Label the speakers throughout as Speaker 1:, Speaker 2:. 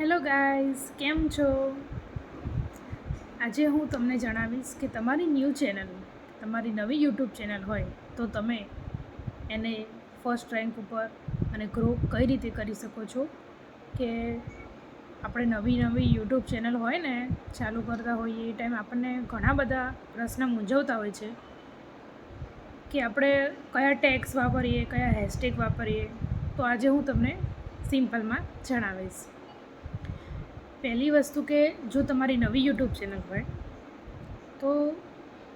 Speaker 1: Hello guys, કેમ છો? આજે હું તમને જણાવીશ કે તમારી તમારી નવી યુટ્યુબ ચેનલ હોય તો તમે એને ફર્સ્ટ રેન્ક ઉપર અને ગ્રો કઈ રીતે કરી શકો છો. કે આપણે નવી યુટ્યુબ ચેનલ હોય ને ચાલુ કરતા હોઈએ એ ટાઈમ આપણને ઘણા બધા પ્રશ્ન મૂંઝવતા હોય છે કે આપણે કયા ટેગ્સ વાપરીએ, કયા હેશટેગ વાપરીએ. તો આજે હું તમને સિમ્પલમાં જણાવીશ. પહેલી વસ્તુ કે જો તમારી નવી યુટ્યુબ ચેનલ હોય તો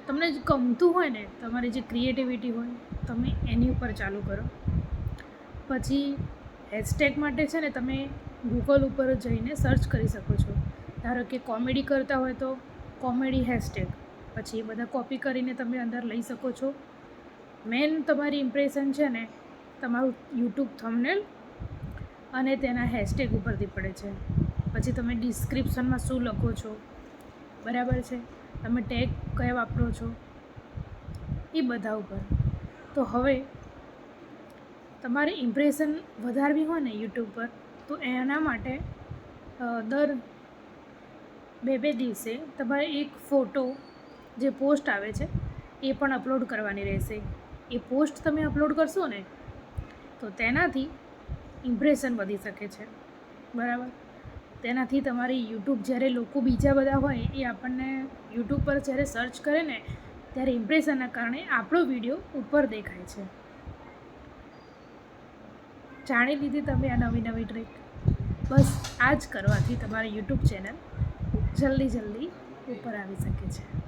Speaker 1: તમને જ ગમતું હોય ને, તમારી જે ક્રિએટિવિટી હોય તમે એની ઉપર ચાલુ કરો. પછી હેશટેગ માટે છે ને તમે ગૂગલ ઉપર જઈને સર્ચ કરી શકો છો. ધારો કે કોમેડી કરતા હોય તો કોમેડી હેશટેગ, પછી એ બધા કોપી કરીને તમે અંદર લઈ શકો છો. મેન તમારી ઇમ્પ્રેશન છે ને તમારું યુટ્યુબ થંબનેલ અને તેના હેશટેગ ઉપરથી પડે છે. પછી તમે ડિસ્ક્રિપ્શનમાં શું લખો છો, બરાબર છે, તમે ટેગ કયા વાપરો છો, એ બધા ઉપર. તો હવે તમારે ઇમ્પ્રેશન વધારવી હોય ને યુટ્યુબ પર તો એના માટે દર બે દિવસે તમારે એક ફોટો જે પોસ્ટ આવે છે એ પણ અપલોડ કરવાની રહેશે. એ પોસ્ટ તમે અપલોડ કરશો ને તો તેનાથી ઇમ્પ્રેશન વધી શકે છે, બરાબર. તેનાથી તમારી યુટ્યુબ જ્યારે લોકો બીજા બધા હોય એ આપણને યુટ્યુબ પર જ્યારે સર્ચ કરે ને ત્યારે ઇમ્પ્રેશનના કારણે આપણો વિડીયો ઉપર દેખાય છે. જાણી લીધી તમે આ નવી ટ્રીક. બસ આ જ કરવાથી તમારી યુટ્યુબ ચેનલ જલ્દી ઉપર આવી શકે છે.